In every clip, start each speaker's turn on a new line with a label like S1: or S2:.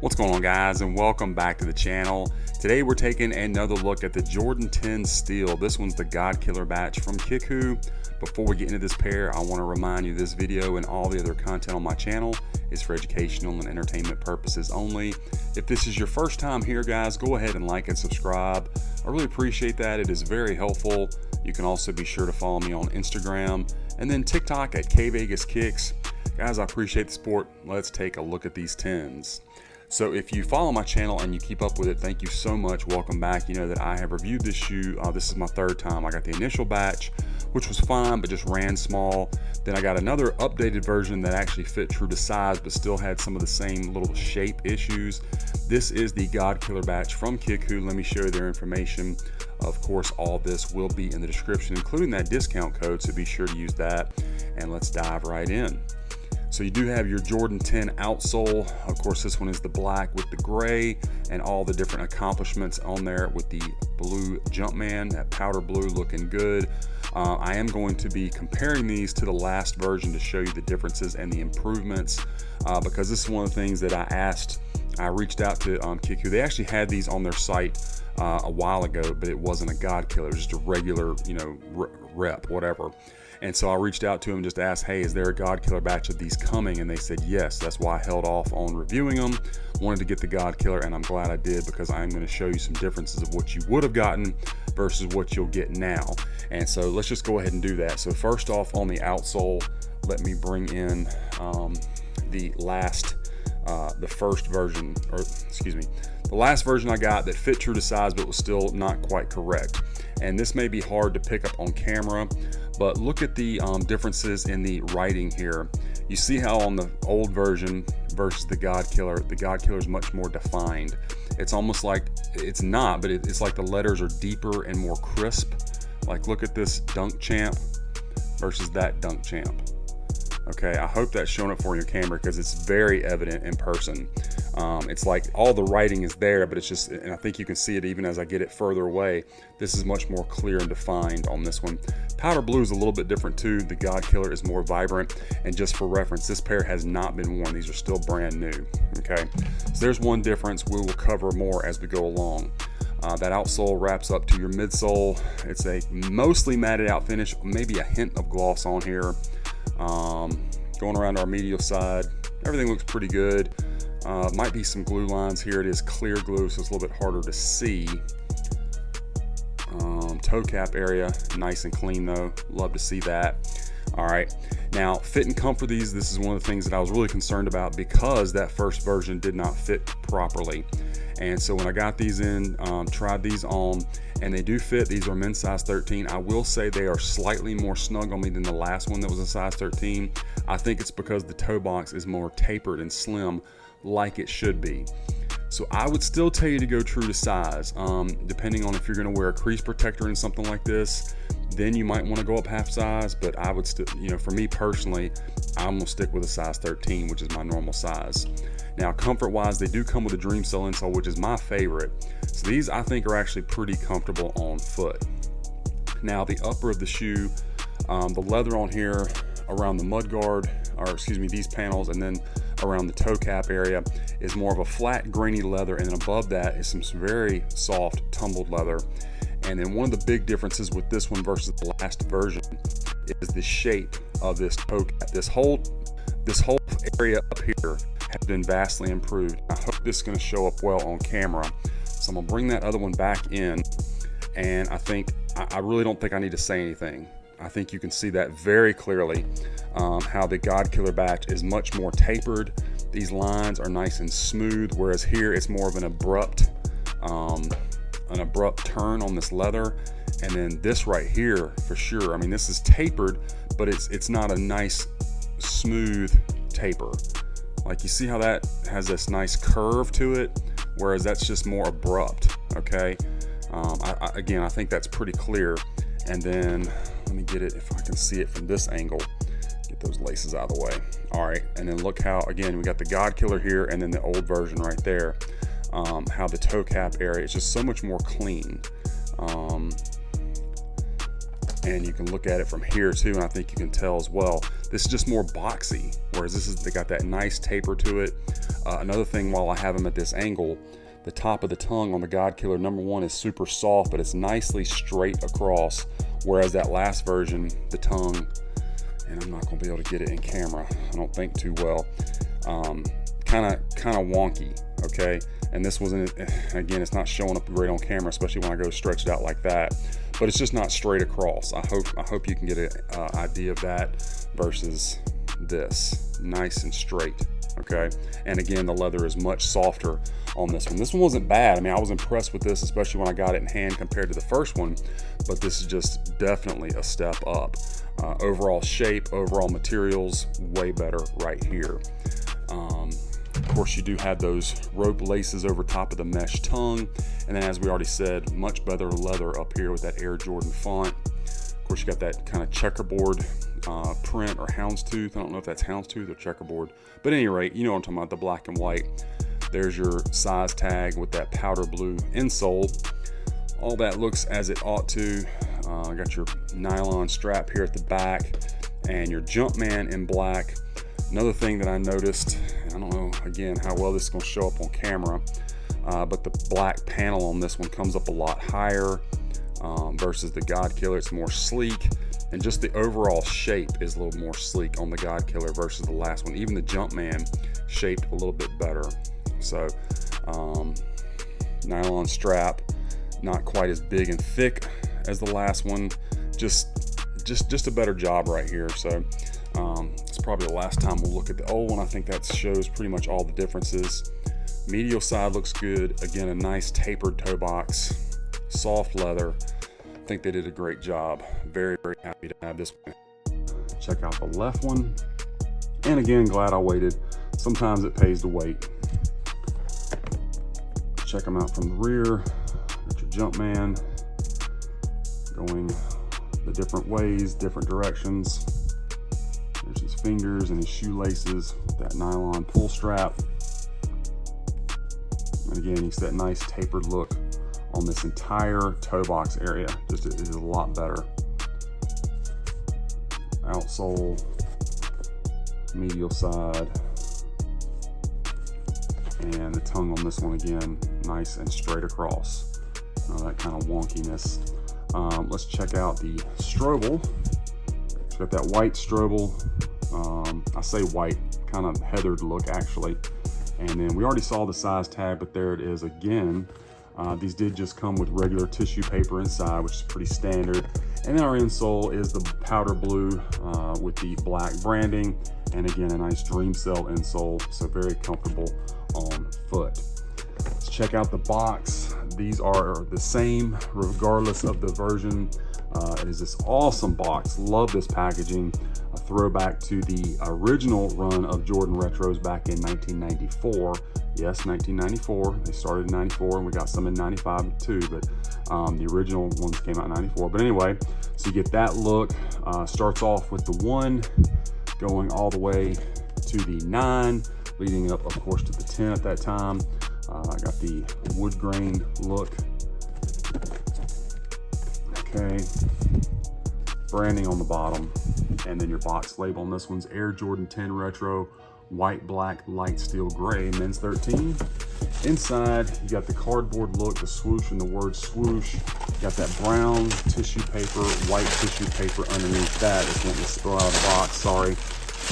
S1: What's going on, guys, and welcome back to the channel. Today we're taking another look at the Jordan 10 Steel. This one's the God Killer batch from Kickwho. Before we get into this pair, I want to remind you this video and all the other content on my channel is for educational and entertainment purposes only. If this is your first time here, guys, go ahead and like and subscribe. I really appreciate that. It is very helpful. You can also be sure to follow me on Instagram and then TikTok at kvegaskickz. Guys, I appreciate the support. Let's take a look at these 10s. So if you follow my channel and you keep up with it, thank you so much. Welcome back. You know that I have reviewed this shoe. This is my third time. I got the initial batch, which was fine, but just ran small. Then I got another updated version that actually fit true to size, but still had some of the same little shape issues. This is the God Killer batch from Kickwho. Let me show you their information. Of course, all this will be in the description, including that discount code, so be sure to use that. And let's dive right in. So you do have your Jordan 10 outsole. Of course, this one is the black with the gray and all the different accomplishments on there with the blue Jumpman, that powder blue looking good. I am going to be comparing these to the last version to show you the differences and the improvements because this is one of the things that I reached out to Kickwho. They actually had these on their site a while ago, but it wasn't a God Killer, just a regular, rep, whatever. And so I reached out to him, just asked, hey, is there a God Killer batch of these coming? And they said yes. That's why I held off on reviewing them. Wanted to get the God Killer, and I'm glad I did, because I'm going to show you some differences of what you would have gotten versus what you'll get now. And so let's just go ahead and do that. So first off, on the outsole, let me bring in the first version, or excuse me, the last version I got that fit true to size but was still not quite correct. And this may be hard to pick up on camera, but look at the differences in the writing here. You see how on the old version versus the God Killer is much more defined. It's almost like, it's not, but it's like the letters are deeper and more crisp. Like look at this Dunk Champ versus that Dunk Champ. Okay, I hope that's showing up for your camera because it's very evident in person. It's like all the writing is there, but it's just, and I think you can see it even as I get it further away. This is much more clear and defined on this one. Powder blue is a little bit different too. The God Killer is more vibrant, and just for reference, this pair has not been worn. These are still brand new, okay? So there's one difference. We will cover more as we go along. That outsole wraps up to your midsole. It's a mostly matted out finish, maybe a hint of gloss on here. Going around our medial side, everything looks pretty good. Might be some glue lines here. It is clear glue, so it's a little bit harder to see. Toe cap area, nice and clean though. Love to see that. All right, now fit and comfort these. This is one of the things that I was really concerned about because that first version did not fit properly. And so when I got these in, tried these on, and they do fit. These are men's size 13. I will say they are slightly more snug on me than the last one that was a size 13. I think it's because the toe box is more tapered and slim like it should be. So I would still tell you to go true to size, depending on if you're gonna wear a crease protector in something like this, then you might wanna go up half size, but I would still, for me personally, I'm gonna stick with a size 13, which is my normal size. Now, comfort-wise, they do come with a Dream Cell insole, which is my favorite. So these, I think, are actually pretty comfortable on foot. Now, the upper of the shoe, the leather on here around the mudguard, or excuse me, these panels, and then around the toe cap area is more of a flat, grainy leather, and then above that is some very soft, tumbled leather. And then one of the big differences with this one versus the last version is the shape of this toe cap. This whole area up here has been vastly improved. I hope this is going to show up well on camera. So I'm going to bring that other one back in, and I really don't think I need to say anything. I think you can see that very clearly, how the God Killer batch is much more tapered. These lines are nice and smooth, whereas here it's more of an abrupt turn on this leather. And then this right here, for sure, I mean, this is tapered, but it's not a nice smooth taper. Like, you see how that has this nice curve to it, whereas that's just more abrupt. Okay, again, I think that's pretty clear. And then let me get it, if I can see it from this angle, get those laces out of the way. All right, and then look how, again, we got the God Killer here and then the old version right there. How the toe cap area is just so much more clean. and you can look at it from here too, and I think you can tell as well. This is just more boxy, whereas they got that nice taper to it. Another thing, while I have them at this angle, the top of the tongue on the godkiller #1 is super soft, but it's nicely straight across, whereas that last version, the tongue, and I'm not going to be able to get it in camera, I don't think too well, kind of wonky, okay? And this wasn't, again, it's not showing up great on camera, especially when I go stretch it out like that, but it's just not straight across. I hope you can get an idea of that versus this, nice and straight, okay? And again, the leather is much softer on this one. This one wasn't bad. I mean, I was impressed with this, especially when I got it in hand compared to the first one, but this is just definitely a step up. Overall shape, overall materials, way better right here. Of course, you do have those rope laces over top of the mesh tongue, and then, as we already said, much better leather up here with that Air Jordan font. Of course, you got that kind of checkerboard print, or houndstooth. I don't know if that's houndstooth or checkerboard, but at any rate, you know what I'm talking about, the black and white. There's your size tag with that powder blue insole. All that looks as it ought to. Got your nylon strap here at the back, and your Jumpman in black. Another thing that I noticed, I don't know again how well this is going to show up on camera, but the black panel on this one comes up a lot higher versus the godkiller. It's more sleek, and just the overall shape is a little more sleek on the godkiller versus the last one. Even the Jumpman shaped a little bit better. So nylon strap, not quite as big and thick as the last one. Just a better job right here. So it's probably the last time we'll look at the old one. I think that shows pretty much all the differences. Medial side looks good. Again, a nice tapered toe box, soft leather. I think they did a great job. Very, very happy to have this one. Check out the left one. And again, glad I waited. Sometimes it pays to wait. Check them out from the rear. Got your Jumpman going the different ways, different directions. There's his fingers and his shoelaces, that nylon pull strap. And again, you see that nice tapered look on this entire toe box area. Just it is a lot better. Outsole, medial side, and the tongue on this one again, nice and straight across. That kind of wonkiness. Let's check out the Strobel. It's got that white Strobel. I say white, kind of heathered look actually. And then we already saw the size tag, but there it is again. These did just come with regular tissue paper inside, which is pretty standard. And then our insole is the powder blue with the black branding. And again, a nice Dream Cell insole, so very comfortable on foot. Let's check out the box. These are the same regardless of the version. It is this awesome box. Love this packaging. A throwback to the original run of Jordan Retros back in 1994. Yes, 1994. They started in 94 and we got some in 95 too, but the original ones came out in 94. But anyway, so you get that look. Starts off with the 1 going all the way to the 9, leading up, of course, to the 10 at that time. I got the wood grain look. Okay. Branding on the bottom. And then your box label on this one's Air Jordan 10 Retro, white, black, light steel gray, men's 13. Inside, you got the cardboard look, the swoosh and the word swoosh. You got that brown tissue paper, white tissue paper underneath that. It's wanting to spill out of the box, sorry.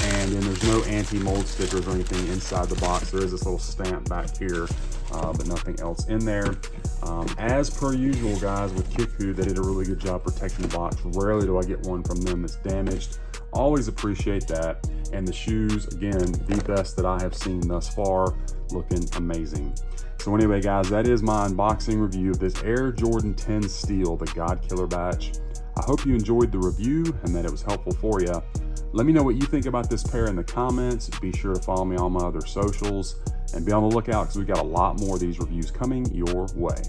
S1: And then there's no anti-mold stickers or anything inside the box. There is this little stamp back here, but nothing else in there. As per usual, guys, with Kickwho, they did a really good job protecting the box. Rarely do I get one from them that's damaged. Always appreciate that. And the shoes, again, the best that I have seen thus far, looking amazing. So anyway, guys, that is my unboxing review of this Air Jordan 10 Steel, the godkiller batch. I hope you enjoyed the review and that it was helpful for you. Let me know what you think about this pair in the comments. Be sure to follow me on my other socials and be on the lookout because we got a lot more of these reviews coming your way.